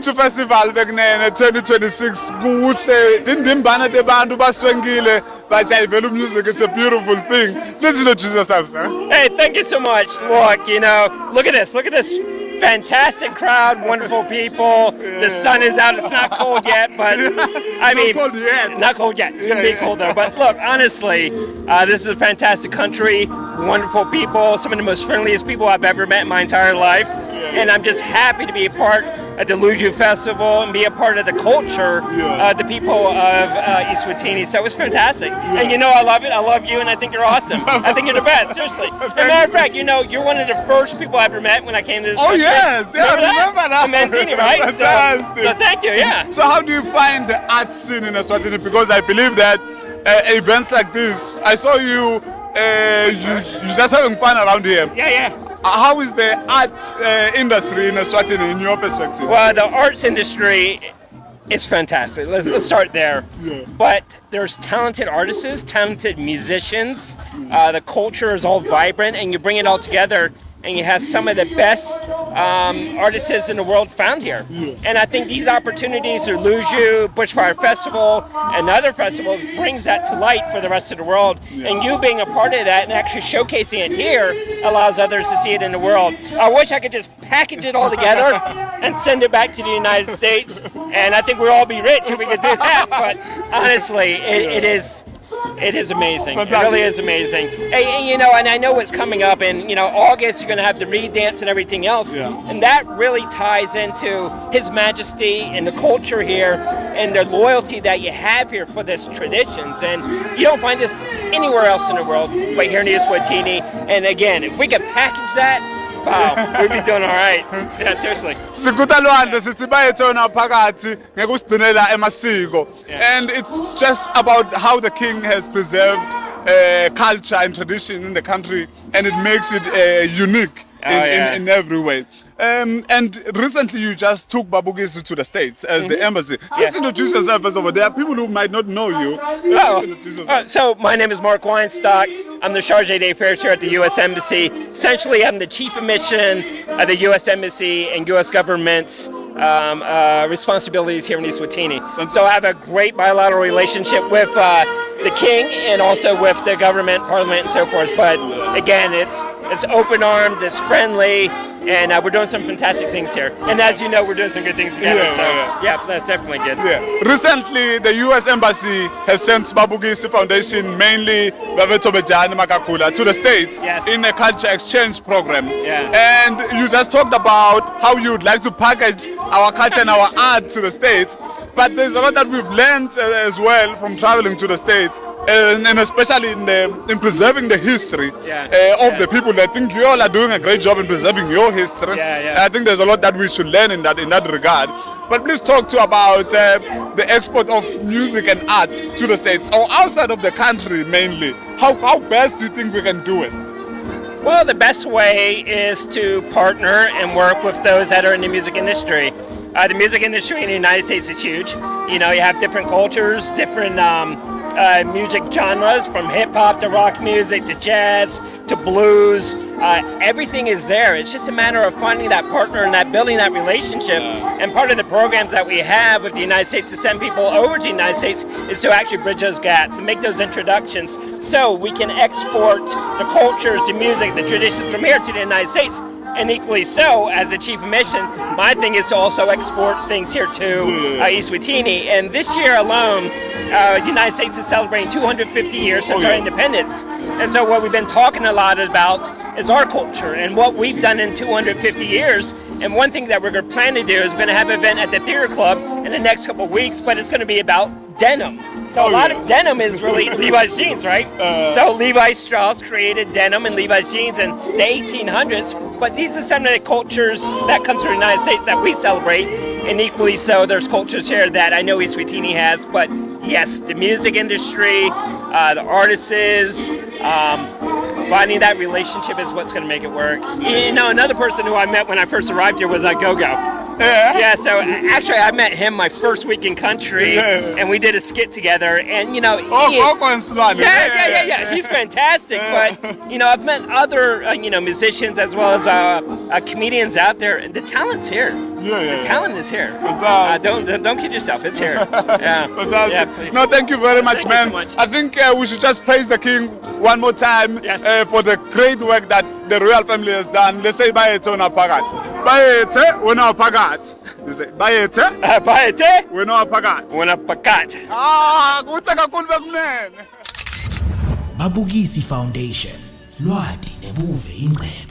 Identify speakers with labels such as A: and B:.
A: Luju Festival bekunene 2026 kuhle indimbana debantu baswengile bajayivela music. It's a beautiful thing. Please introduce yourself, sir.
B: Hey, thank you so much. Look, look at this fantastic crowd, wonderful people. Yeah. The sun is out. It's not cold yet, but I mean,
A: not cold yet.
B: Not cold yet. It's gonna be colder. But look, honestly, this is a fantastic country, wonderful people, some of the most friendliest people I've ever met in my entire life. And I'm just happy to be a part of the Luju Festival and be a part of the culture of the people of Eswatini. So it was fantastic. And I love it. I love you, and I think you're awesome. I think you're the best, seriously. As a matter of fact, you're one of the first people I ever met when I came to this country.
A: Yes. Yeah, remember that?
B: Malandela, right?
A: Fantastic.
B: So thank you, yeah.
A: So how do you find the art scene in Eswatini? Because I believe that events like this, I saw you just having fun around here.
B: Yeah.
A: How is the art industry in Eswatini in your perspective?
B: Well, the arts industry is fantastic. Let's start there.
A: Yeah.
B: But there's talented artists, talented musicians. The culture is all vibrant, and you bring it all together, and you have some of the best artists in the world found here.
A: Yeah.
B: And I think these opportunities through Luju, Bushfire Festival, and other festivals brings that to light for the rest of the world.
A: Yeah.
B: And you being a part of that and actually showcasing it here allows others to see it in the world. I wish I could just package it all together and send it back to the United States. And I think we'd all be rich if we could do that. But honestly, it is amazing.
A: Fantastic.
B: It really is amazing. And I know what's coming up in August. You're going to have the Reed dance and everything else, and that really ties into His Majesty and the culture here and the loyalty that you have here for this traditions. And you don't find this anywhere else in the world, but here in Eswatini. And again, if we could package that, wow, we'd be doing all right. Yeah, seriously.
A: Sikutalwandle sithi bayethona phakathi ngekusigcinela emasiko. And it's just about how the king has preserved culture and tradition in the country, and it makes it unique in every way. And recently you just took Babugisi to the States as the embassy. Let's introduce yourself first of all. There are people who might not know you.
B: So my name is Marc Weinstock. I'm the Chargé d'Affaires here at the U.S. Embassy. Essentially, I'm the chief of mission of the U.S. Embassy and U.S. government's responsibilities here in Eswatini. So I have a great bilateral relationship with the king and also with the government, parliament, and so forth. But again, it's open-armed, it's friendly, and we're doing some fantastic things here. And as you know, we're doing some good things together. Yeah, that's definitely good.
A: Yeah. Recently, the U.S. Embassy has sent Babugisi Foundation, mainly Bavetobejani Makakula, to the States in a culture exchange program.
B: Yeah.
A: And you just talked about how you would like to package our culture and our art to the States. But there's a lot that we've learned as well from traveling to the States, and especially in preserving the history of the people. I think you all are doing a great job in preserving your history. I think there's a lot that we should learn in that regard. But please talk about the export of music and art to the States, or outside of the country mainly. How best do you think we can do it?
B: Well, the best way is to partner and work with those that are in the music industry. The music industry in the United States is huge. You have different cultures, different music genres, from hip-hop to rock music to jazz to blues. Everything is there. It's just a matter of finding that partner and building that relationship. And part of the programs that we have with the United States to send people over to the United States is to actually bridge those gaps and make those introductions so we can export the cultures, the music, the traditions from here to the United States. And equally so, as the chief of mission, my thing is to also export things here to Eswatini. And this year alone, the United States is celebrating 250 years since our independence. And so what we've been talking a lot about is our culture and what we've done in 250 years. And one thing that we're going to plan to do is we're going to have an event at the Theater Club in the next couple of weeks, but it's going to be about denim. So a lot of denim is really Levi's jeans, right? So Levi Strauss created denim and Levi's jeans in the 1800s, but these are some of the cultures that come through the United States that we celebrate, and equally so there's cultures here that I know Eswatini has, but yes, the music industry, the artists, finding that relationship is what's going to make it work. Another person who I met when I first arrived here was Gogo. Yeah, so actually I met him my first week in country, and we did a skit together, and you know, he's fantastic. But you know, I've met other musicians as well as comedians out there. The talent's here. The talent is here. Don't kid yourself, it's here. Yeah.
A: Fantastic.
B: Yeah,
A: no, thank you very much, man.
B: So much.
A: I think we should just praise the king one more time for the great work that the royal family has done. Let's say bayethe wena phakathi. Bayethe wena phakathi. You say bayethe?
B: Bayethe
A: wena phakathi.
B: wena phakathi.
A: Kuhle kakhulu bekunene.
C: Mabukisi Foundation. Lwadi nebuve ingcebo.